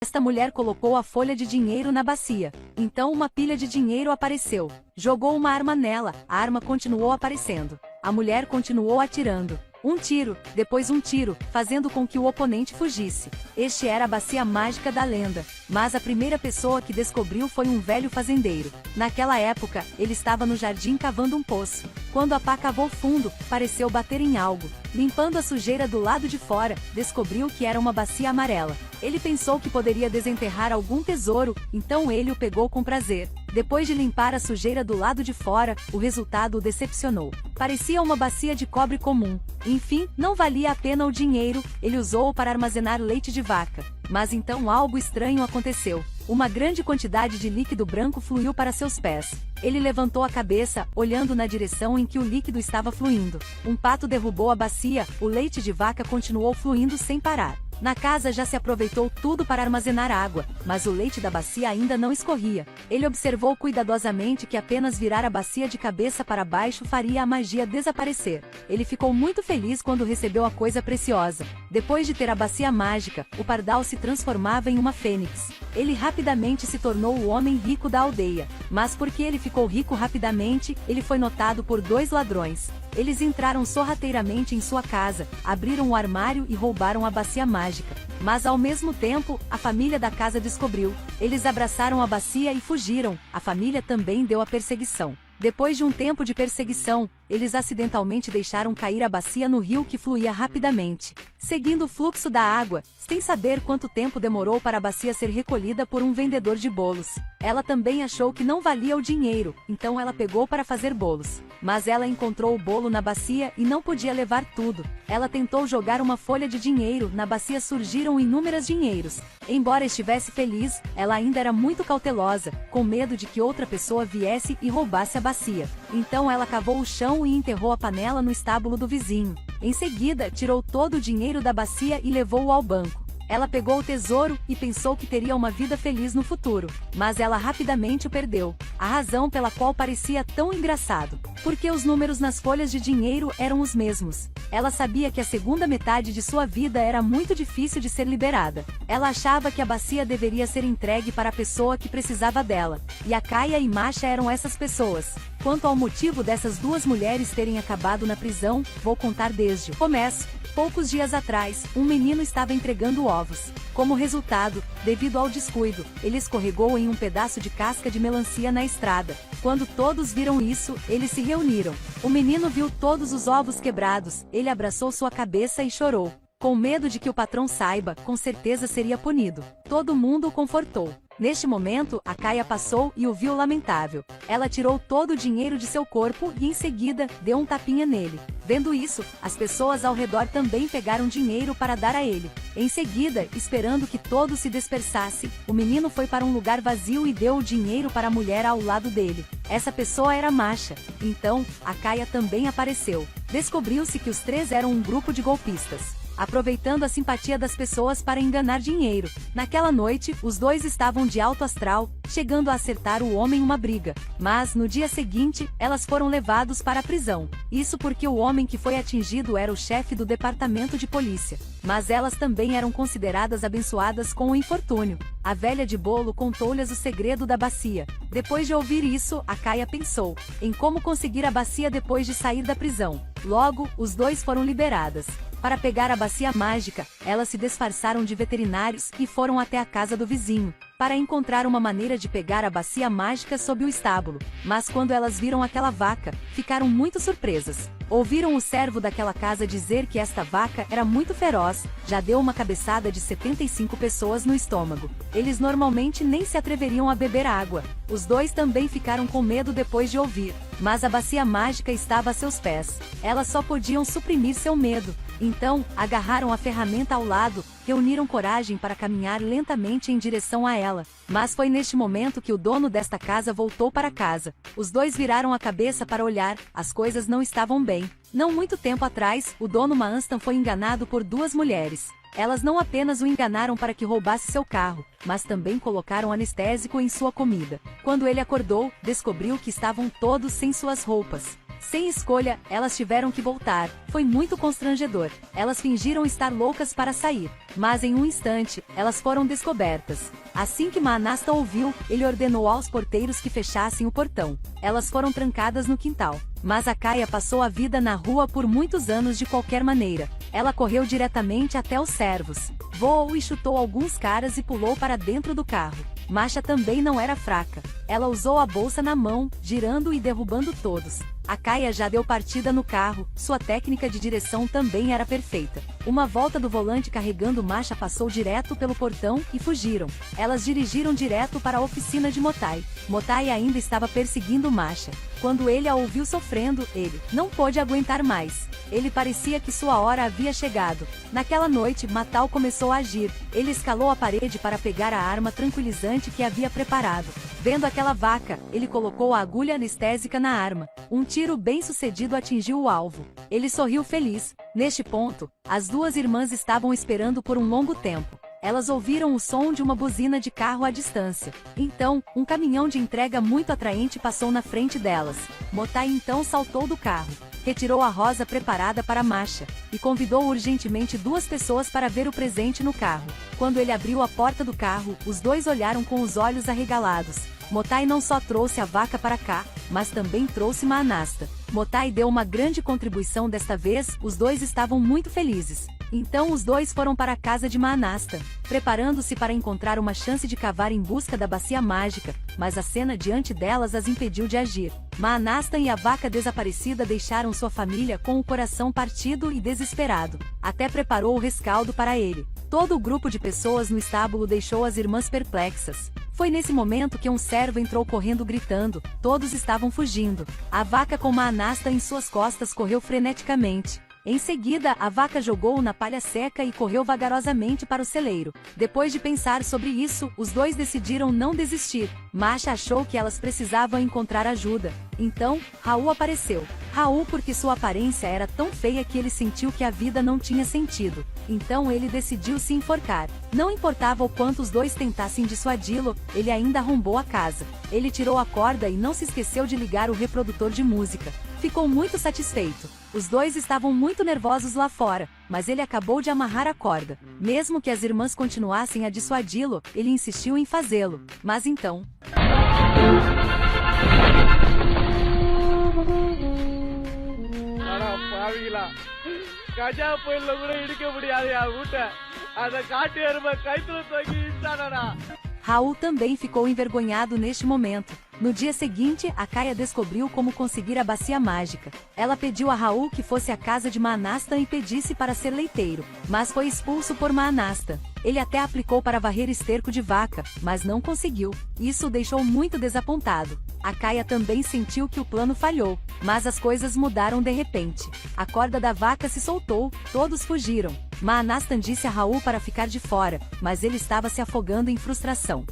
Esta mulher colocou a folha de dinheiro na bacia. Então uma pilha de dinheiro apareceu. Jogou uma arma nela, a arma continuou aparecendo. A mulher continuou atirando. Um tiro, depois um tiro, fazendo com que o oponente fugisse. Este era a bacia mágica da lenda. Mas a primeira pessoa que descobriu foi um velho fazendeiro. Naquela época, ele estava no jardim cavando um poço. Quando a pá cavou fundo, pareceu bater em algo. Limpando a sujeira do lado de fora, descobriu que era uma bacia amarela. Ele pensou que poderia desenterrar algum tesouro, então ele o pegou com prazer. Depois de limpar a sujeira do lado de fora, o resultado o decepcionou. Parecia uma bacia de cobre comum. Enfim, não valia a pena o dinheiro, ele usou-o para armazenar leite de vaca. Mas então algo estranho aconteceu. Uma grande quantidade de líquido branco fluiu para seus pés. Ele levantou a cabeça, olhando na direção em que o líquido estava fluindo. Um pato derrubou a bacia, o leite de vaca continuou fluindo sem parar. Na casa já se aproveitou tudo para armazenar água, mas o leite da bacia ainda não escorria. Ele observou cuidadosamente que apenas virar a bacia de cabeça para baixo faria a magia desaparecer. Ele ficou muito feliz quando recebeu a coisa preciosa. Depois de ter a bacia mágica, o pardal se transformava em uma fênix. Ele rapidamente se tornou o homem rico da aldeia. Mas porque ele ficou rico rapidamente, ele foi notado por 2 ladrões. Eles entraram sorrateiramente em sua casa, abriram o armário e roubaram a bacia mágica. Mas ao mesmo tempo, a família da casa descobriu. Eles abraçaram a bacia e fugiram. A família também deu a perseguição. Depois de um tempo de perseguição, eles acidentalmente deixaram cair a bacia no rio que fluía rapidamente, seguindo o fluxo da água, sem saber quanto tempo demorou para a bacia ser recolhida por um vendedor de bolos. Ela também achou que não valia o dinheiro, então ela pegou para fazer bolos. Mas ela encontrou o bolo na bacia e não podia levar tudo. Ela tentou jogar uma folha de dinheiro, na bacia surgiram inúmeros dinheiros. Embora estivesse feliz, ela ainda era muito cautelosa, com medo de que outra pessoa viesse e roubasse a bacia. Então ela cavou o chão e enterrou a panela no estábulo do vizinho. Em seguida, tirou todo o dinheiro da bacia e levou-o ao banco. Ela pegou o tesouro e pensou que teria uma vida feliz no futuro, mas ela rapidamente o perdeu. A razão pela qual parecia tão engraçado, porque os números nas folhas de dinheiro eram os mesmos. Ela sabia que a segunda metade de sua vida era muito difícil de ser liberada. Ela achava que a bacia deveria ser entregue para a pessoa que precisava dela, e a Caia e Masha eram essas pessoas. Quanto ao motivo dessas 2 mulheres terem acabado na prisão, vou contar desde o começo. Poucos dias atrás, um menino estava entregando ovos. Como resultado, devido ao descuido, ele escorregou em um pedaço de casca de melancia na estrada. Quando todos viram isso, eles se reuniram. O menino viu todos os ovos quebrados, ele abraçou sua cabeça e chorou. Com medo de que o patrão saiba, com certeza seria punido. Todo mundo o confortou. Neste momento, a Caia passou e o viu lamentável. Ela tirou todo o dinheiro de seu corpo e em seguida, deu um tapinha nele. Vendo isso, as pessoas ao redor também pegaram dinheiro para dar a ele. Em seguida, esperando que todo se dispersasse, o menino foi para um lugar vazio e deu o dinheiro para a mulher ao lado dele. Essa pessoa era Masha. Então, a Caia também apareceu. Descobriu-se que os 3 eram um grupo de golpistas, aproveitando a simpatia das pessoas para enganar dinheiro. Naquela noite, os 2 estavam de alto astral, chegando a acertar o homem uma briga. Mas, no dia seguinte, elas foram levados para a prisão. Isso porque o homem que foi atingido era o chefe do departamento de polícia. Mas elas também eram consideradas abençoadas com o infortúnio. A velha de bolo contou-lhes o segredo da bacia. Depois de ouvir isso, a Caia pensou em como conseguir a bacia depois de sair da prisão. Logo, os 2 foram liberadas. Para pegar a bacia mágica, elas se disfarçaram de veterinários e foram até a casa do vizinho, para encontrar uma maneira de pegar a bacia mágica sob o estábulo. Mas quando elas viram aquela vaca, ficaram muito surpresas. Ouviram o servo daquela casa dizer que esta vaca era muito feroz, já deu uma cabeçada de 75 pessoas no estômago. Eles normalmente nem se atreveriam a beber água. Os 2 também ficaram com medo depois de ouvir, mas a bacia mágica estava a seus pés. Elas só podiam suprimir seu medo. Então, agarraram a ferramenta ao lado, reuniram coragem para caminhar lentamente em direção a ela. Mas foi neste momento que o dono desta casa voltou para casa. Os 2 viraram a cabeça para olhar, as coisas não estavam bem. Não muito tempo atrás, o dono Maanstan foi enganado por 2 mulheres. Elas não apenas o enganaram para que roubasse seu carro, mas também colocaram anestésico em sua comida. Quando ele acordou, descobriu que estavam todos sem suas roupas. Sem escolha, elas tiveram que voltar. Foi muito constrangedor. Elas fingiram estar loucas para sair, mas em um instante, elas foram descobertas. Assim que Maanasta ouviu, ele ordenou aos porteiros que fechassem o portão. Elas foram trancadas no quintal. Mas Akaya passou a vida na rua por muitos anos de qualquer maneira. Ela correu diretamente até os servos, voou e chutou alguns caras e pulou para dentro do carro. Masha também não era fraca. Ela usou a bolsa na mão, girando e derrubando todos. Akaya já deu partida no carro, sua técnica de direção também era perfeita. Uma volta do volante carregando Masha passou direto pelo portão e fugiram. Elas dirigiram direto para a oficina de Motai. Motai ainda estava perseguindo Masha. Quando ele a ouviu sofrendo, ele não pôde aguentar mais. Ele parecia que sua hora havia chegado. Naquela noite, Matal começou a agir. Ele escalou a parede para pegar a arma tranquilizante que havia preparado. Vendo aquela vaca, ele colocou a agulha anestésica na arma. Um tiro bem-sucedido atingiu o alvo. Ele sorriu feliz. Neste ponto, as duas irmãs estavam esperando por um longo tempo. Elas ouviram o som de uma buzina de carro à distância. Então, um caminhão de entrega muito atraente passou na frente delas. Motai então saltou do carro, retirou a rosa preparada para Masha, e convidou urgentemente duas pessoas para ver o presente no carro. Quando ele abriu a porta do carro, os dois olharam com os olhos arregalados. Motai não só trouxe a vaca para cá, mas também trouxe Maanasta. Motai deu uma grande contribuição desta vez, os dois estavam muito felizes. Então os dois foram para a casa de Maanasta, preparando-se para encontrar uma chance de cavar em busca da bacia mágica, mas a cena diante delas as impediu de agir. Maanasta e a vaca desaparecida deixaram sua família com o coração partido e desesperado. Até preparou o rescaldo para ele. Todo o grupo de pessoas no estábulo deixou as irmãs perplexas. Foi nesse momento que um servo entrou correndo gritando. Todos estavam fugindo. A vaca com Maanasta em suas costas correu freneticamente. Em seguida, a vaca jogou-o na palha seca e correu vagarosamente para o celeiro. Depois de pensar sobre isso, os dois decidiram não desistir. Masha achou que elas precisavam encontrar ajuda. Então, Raul apareceu. Raul porque sua aparência era tão feia que ele sentiu que a vida não tinha sentido. Então ele decidiu se enforcar. Não importava o quanto os dois tentassem dissuadi-lo, ele ainda arrombou a casa. Ele tirou a corda e não se esqueceu de ligar o reprodutor de música. Ficou muito satisfeito. Os dois estavam muito nervosos lá fora, mas ele acabou de amarrar a corda. Mesmo que as irmãs continuassem a dissuadi-lo, ele insistiu em fazê-lo. Mas então... Raul também ficou envergonhado neste momento. No dia seguinte, Akaya descobriu como conseguir a bacia mágica. Ela pediu a Raul que fosse à casa de Maanasta e pedisse para ser leiteiro, mas foi expulso por Maanasta. Ele até aplicou para varrer esterco de vaca, mas não conseguiu. Isso o deixou muito desapontado. Akaya também sentiu que o plano falhou, mas as coisas mudaram de repente. A corda da vaca se soltou, todos fugiram. Maanasta disse a Raul para ficar de fora, mas ele estava se afogando em frustração.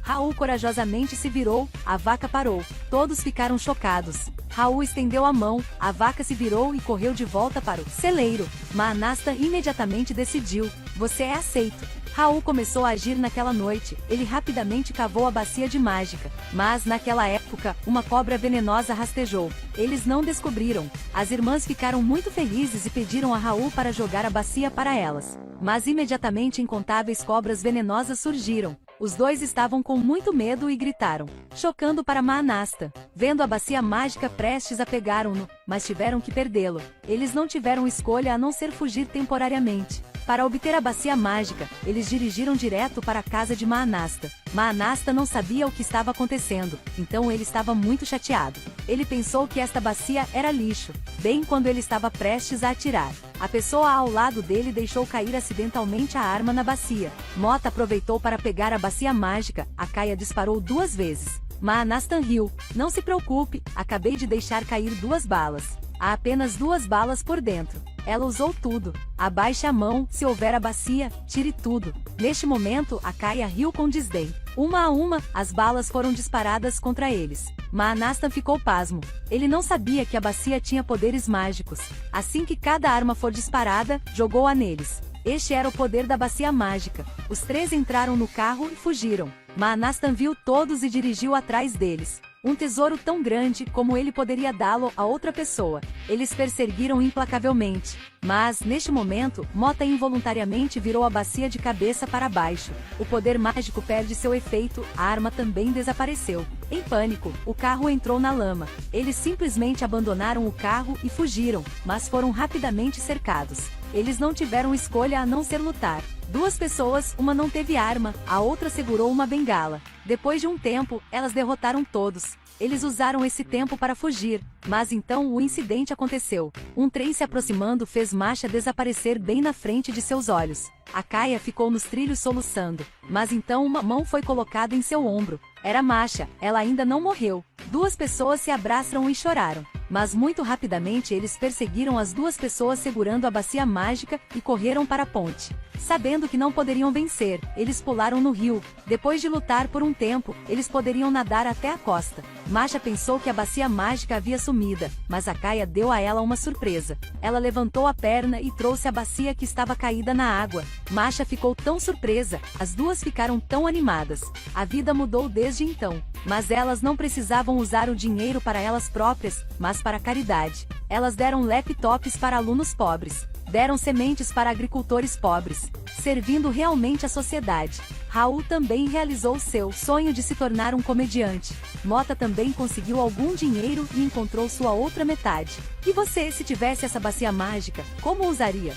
Raul corajosamente se virou, a vaca parou. Todos ficaram chocados. Raul estendeu a mão, a vaca se virou e correu de volta para o celeiro. Maanasta imediatamente decidiu: você é aceito. Raul começou a agir naquela noite. Ele rapidamente cavou a bacia de mágica. Mas, naquela época, uma cobra venenosa rastejou. Eles não descobriram. As irmãs ficaram muito felizes e pediram a Raul para jogar a bacia para elas. Mas imediatamente incontáveis cobras venenosas surgiram. Os dois estavam com muito medo e gritaram, chocando para Maanasta. Vendo a bacia mágica prestes a pegaram-no, mas tiveram que perdê-lo. Eles não tiveram escolha a não ser fugir temporariamente. Para obter a bacia mágica, eles dirigiram direto para a casa de Maanasta. Maanasta não sabia o que estava acontecendo, então ele estava muito chateado. Ele pensou que esta bacia era lixo, bem quando ele estava prestes a atirar. A pessoa ao lado dele deixou cair acidentalmente a arma na bacia. Mota aproveitou para pegar a bacia mágica. Akaya disparou 2 vezes. Maanasta riu. Não se preocupe, acabei de deixar cair 2 balas. Há apenas 2 balas por dentro. Ela usou tudo. Abaixe a mão, se houver a bacia, tire tudo. Neste momento, Akaya riu com desdém. Uma a uma, as balas foram disparadas contra eles. Maanasta ficou pasmo. Ele não sabia que a bacia tinha poderes mágicos. Assim que cada arma for disparada, jogou-a neles. Este era o poder da bacia mágica. Os 3 entraram no carro e fugiram. Maanasta viu todos e dirigiu atrás deles. Um tesouro tão grande como ele poderia dá-lo a outra pessoa. Eles perseguiram implacavelmente. Mas, neste momento, Mota involuntariamente virou a bacia de cabeça para baixo. O poder mágico perde seu efeito, a arma também desapareceu. Em pânico, o carro entrou na lama. Eles simplesmente abandonaram o carro e fugiram, mas foram rapidamente cercados. Eles não tiveram escolha a não ser lutar. Duas pessoas, uma não teve arma, a outra segurou uma bengala. Depois de um tempo, elas derrotaram todos. Eles usaram esse tempo para fugir, mas então o incidente aconteceu. Um trem se aproximando fez Masha desaparecer bem na frente de seus olhos. A Kaia ficou nos trilhos soluçando, mas então uma mão foi colocada em seu ombro. Era Masha, ela ainda não morreu. Duas pessoas se abraçaram e choraram. Mas muito rapidamente eles perseguiram as duas pessoas segurando a bacia mágica e correram para a ponte. Sabendo que não poderiam vencer, eles pularam no rio. Depois de lutar por um tempo, eles poderiam nadar até a costa. Masha pensou que a bacia mágica havia sumida, mas a Kaia deu a ela uma surpresa. Ela levantou a perna e trouxe a bacia que estava caída na água. Masha ficou tão surpresa, as duas ficaram tão animadas. A vida mudou desde então. Mas elas não precisavam usar o dinheiro para elas próprias, mas para a caridade. Elas deram laptops para alunos pobres. Deram sementes para agricultores pobres, servindo realmente a sociedade. Raul também realizou seu sonho de se tornar um comediante. Mota também conseguiu algum dinheiro e encontrou sua outra metade. E você, se tivesse essa bacia mágica, como usaria?